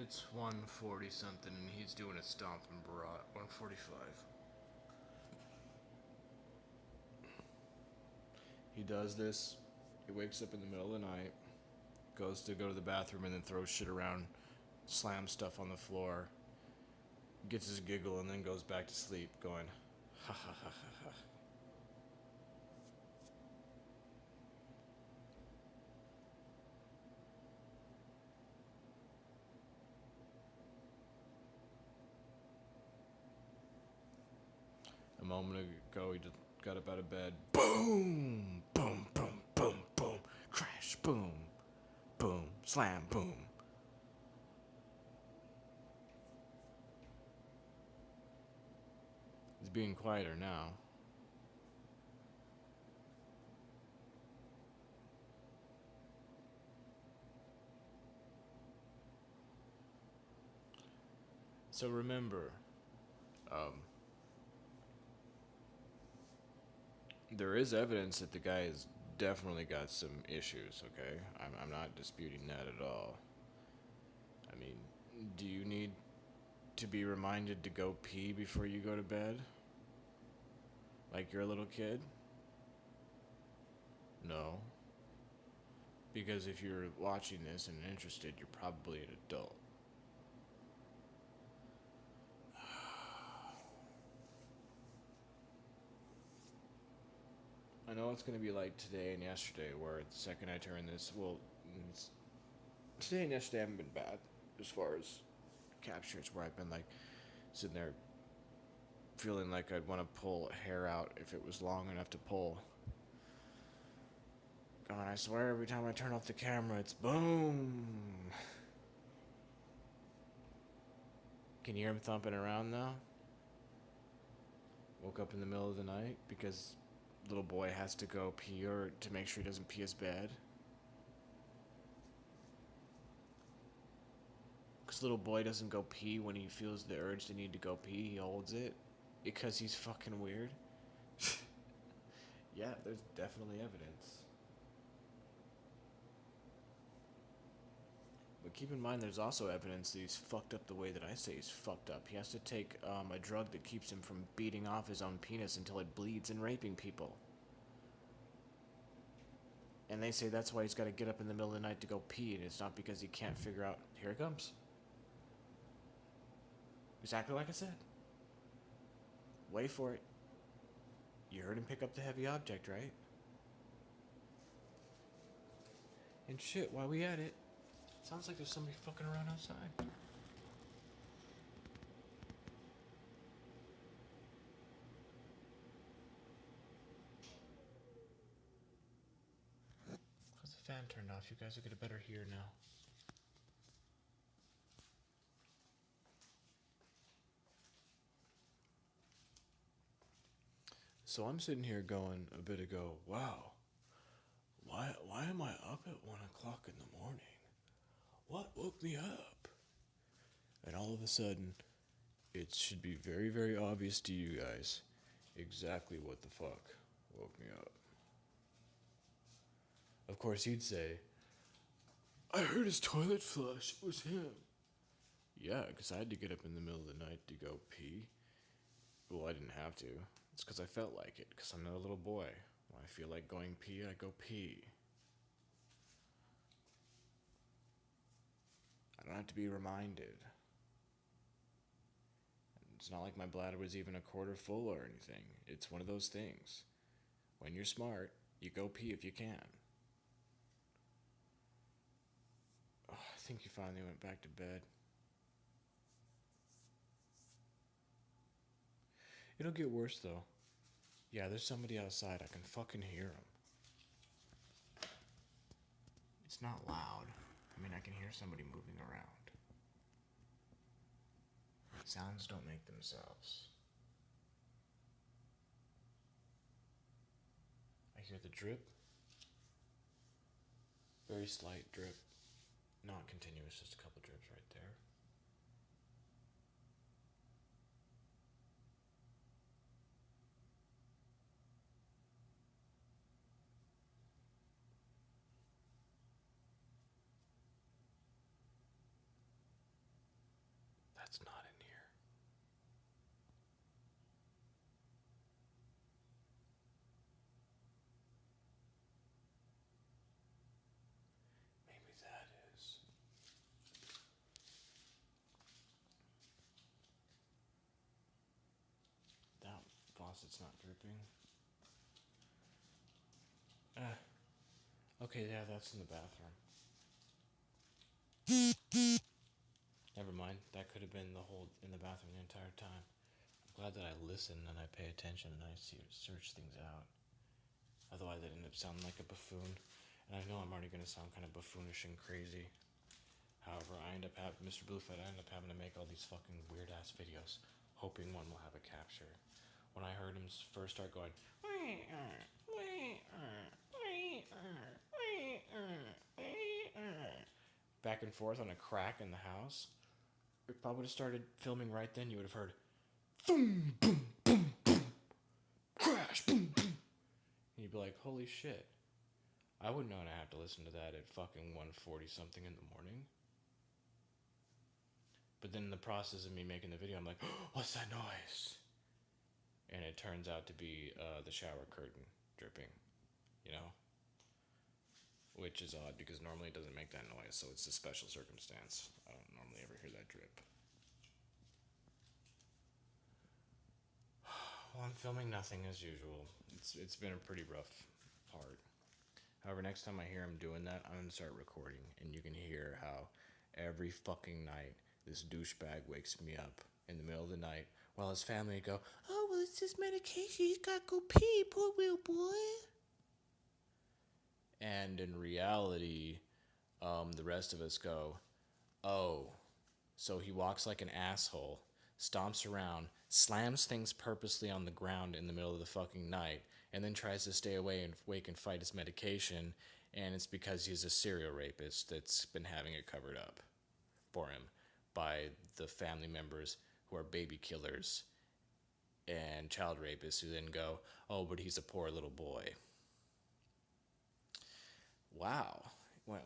It's 1:40 something and he's doing a stomp and brat. 1:45. He does this. He wakes up in the middle of the night, goes to go to the bathroom, and then throws shit around, slams stuff on the floor, gets his giggle, and then goes back to sleep, going, ha ha ha ha ha. A moment ago, he just got up out of bed. Boom! Boom, boom, boom, boom. Crash, boom. Boom, slam, boom. He's being quieter now. So remember, there is evidence that the guy has definitely got some issues, okay? I'm not disputing that at all. I mean, do you need to be reminded to go pee before you go to bed? Like you're a little kid? No. Because if you're watching this and interested, you're probably an adult. I know it's going to be like today and yesterday, where the second I turn this, well, today and yesterday haven't been bad as far as captures, where I've been like sitting there feeling like I'd want to pull a hair out if it was long enough to pull. God, I swear every time I turn off the camera, it's boom. Can you hear him thumping around though? Woke up in the middle of the night because little boy has to go pee or to make sure he doesn't pee his bed. Because little boy doesn't go pee when he feels the urge to need to go pee, he holds it. Because he's fucking weird. Yeah, there's definitely evidence. But keep in mind, there's also evidence that he's fucked up the way that I say he's fucked up. He has to take a drug that keeps him from beating off his own penis until it bleeds and raping people. And they say that's why he's got to get up in the middle of the night to go pee, and it's not because he can't figure out. Here it comes. Exactly like I said. Wait for it. You heard him pick up the heavy object, right? And shit, while we at it, sounds like there's somebody fucking around outside. Cause the fan turned off, you guys will get a better hear now. So I'm sitting here going a bit ago, wow, why am I up at 1 o'clock in the morning? What woke me up? And all of a sudden, it should be very, very obvious to you guys exactly what the fuck woke me up. Of course, you'd say, I heard his toilet flush. It was him. Yeah, because I had to get up in the middle of the night to go pee. Well, I didn't have to. It's because I felt like it, because I'm not a little boy. When I feel like going pee, I go pee. I don't have to be reminded. It's not like my bladder was even a quarter full or anything. It's one of those things. When you're smart, you go pee if you can. Oh, I think he finally went back to bed. It'll get worse though. Yeah, there's somebody outside. I can fucking hear him. It's not loud. I mean, I can hear somebody moving around. Sounds don't make themselves. I hear the drip. Very slight drip. Not continuous, just a couple drips right there. faucet's not dripping. Okay, yeah, that's in the bathroom. Never mind. That could have been the whole in the bathroom the entire time. I'm glad that I listen and I pay attention and I search things out. Otherwise, I'd end up sounding like a buffoon. And I know I'm already going to sound kind of buffoonish and crazy. However, Mr. Bluefett, I end up having to make all these fucking weird ass videos, hoping one will have a capture. When I heard him first start going, back and forth on a crack in the house, if I would have started filming right then, you would have heard, boom, boom, boom, boom, crash, boom, boom. And you'd be like, holy shit. I wouldn't know to have to listen to that at fucking 1:40 something in the morning. But then in the process of me making the video, I'm like, oh, what's that noise? And it turns out to be the shower curtain dripping, you know? Which is odd because normally it doesn't make that noise, so it's a special circumstance. I don't normally ever hear that drip. Well, I'm filming nothing as usual. It's been a pretty rough part. However, next time I hear him doing that, I'm going to start recording, and you can hear how every fucking night this douchebag wakes me up in the middle of the night while his family go, oh, well, it's his medication. He's got to go pee, poor little boy. And in reality, the rest of us go, oh, so he walks like an asshole, stomps around, slams things purposely on the ground in the middle of the fucking night, and then tries to stay awake and fight his medication, and it's because he's a serial rapist that's been having it covered up for him by the family members who are baby killers and child rapists who then go, oh, but he's a poor little boy. Wow.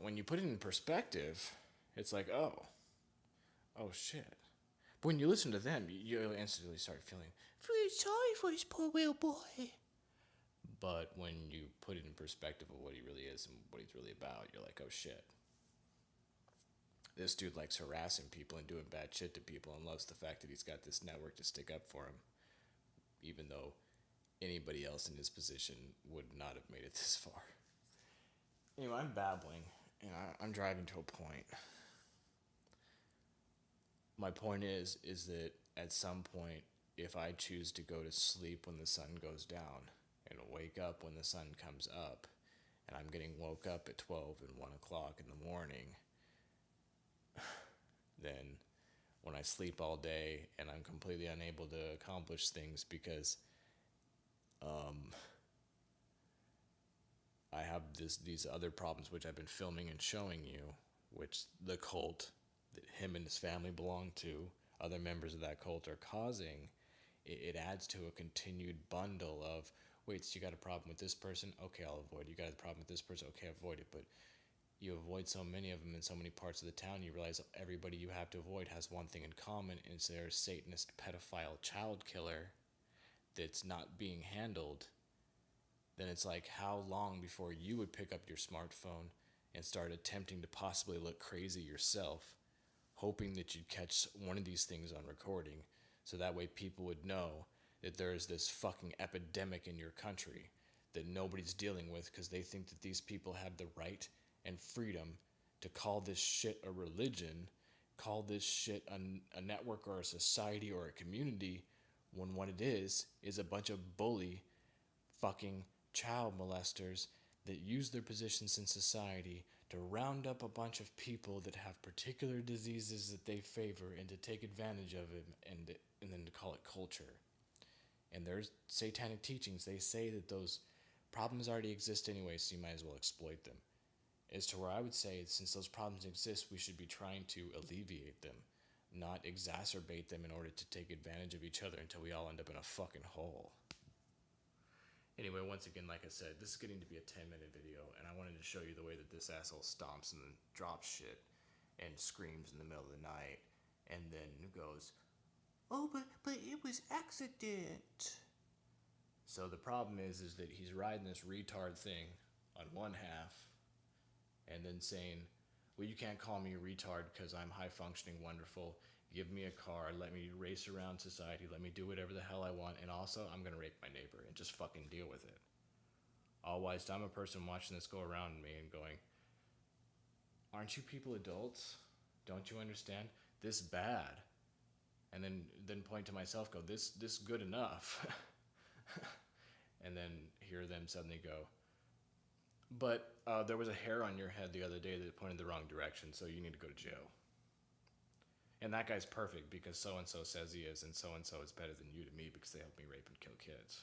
When you put it in perspective, it's like, oh shit. But when you listen to them, you instantly start feeling sorry for this poor little boy. But when you put it in perspective of what he really is and what he's really about, you're like, oh shit. This dude likes harassing people and doing bad shit to people and loves the fact that he's got this network to stick up for him. Even though anybody else in his position would not have made it this far. Anyway, I'm babbling, and I'm driving to a point. My point is that at some point, if I choose to go to sleep when the sun goes down and wake up when the sun comes up, and I'm getting woke up at 12 and 1 o'clock in the morning, then when I sleep all day and I'm completely unable to accomplish things because I have these other problems which I've been filming and showing you, which the cult that him and his family belong to, other members of that cult are causing, it adds to a continued bundle of, wait, so you got a problem with this person? Okay, I'll avoid it. You got a problem with this person? Okay, avoid it. But you avoid so many of them in so many parts of the town, you realize everybody you have to avoid has one thing in common, and it's their Satanist pedophile child killer that's not being handled. Then it's like, how long before you would pick up your smartphone and start attempting to possibly look crazy yourself, hoping that you'd catch one of these things on recording, so that way people would know that there is this fucking epidemic in your country that nobody's dealing with because they think that these people have the right and freedom to call this shit a religion, call this shit a network or a society or a community, when what it is a bunch of bully fucking child molesters that use their positions in society to round up a bunch of people that have particular diseases that they favor and to take advantage of it and then to call it culture. And there's satanic teachings. They say that those problems already exist anyway, so you might as well exploit them. As to where I would say, since those problems exist, we should be trying to alleviate them, not exacerbate them in order to take advantage of each other until we all end up in a fucking hole. Anyway, once again, like I said, this is getting to be a 10-minute video, and I wanted to show you the way that this asshole stomps and drops shit and screams in the middle of the night, and then goes, oh, but it was accident. So the problem is that he's riding this retard thing on one half, and then saying, well, you can't call me a retard because I'm high-functioning, wonderful, give me a car, let me race around society, let me do whatever the hell I want, and also I'm gonna rape my neighbor and just fucking deal with it. All whilst I'm a person watching this go around me and going, aren't you people adults? Don't you understand? This bad. And then point to myself, go, this good enough. And then hear them suddenly go, but there was a hair on your head the other day that pointed the wrong direction, so you need to go to jail. And that guy's perfect because so-and-so says he is, and so-and-so is better than you to me because they helped me rape and kill kids.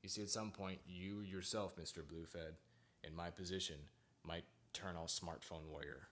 You see, at some point, you yourself, Mr. Bluefed, in my position, might turn all smartphone warrior.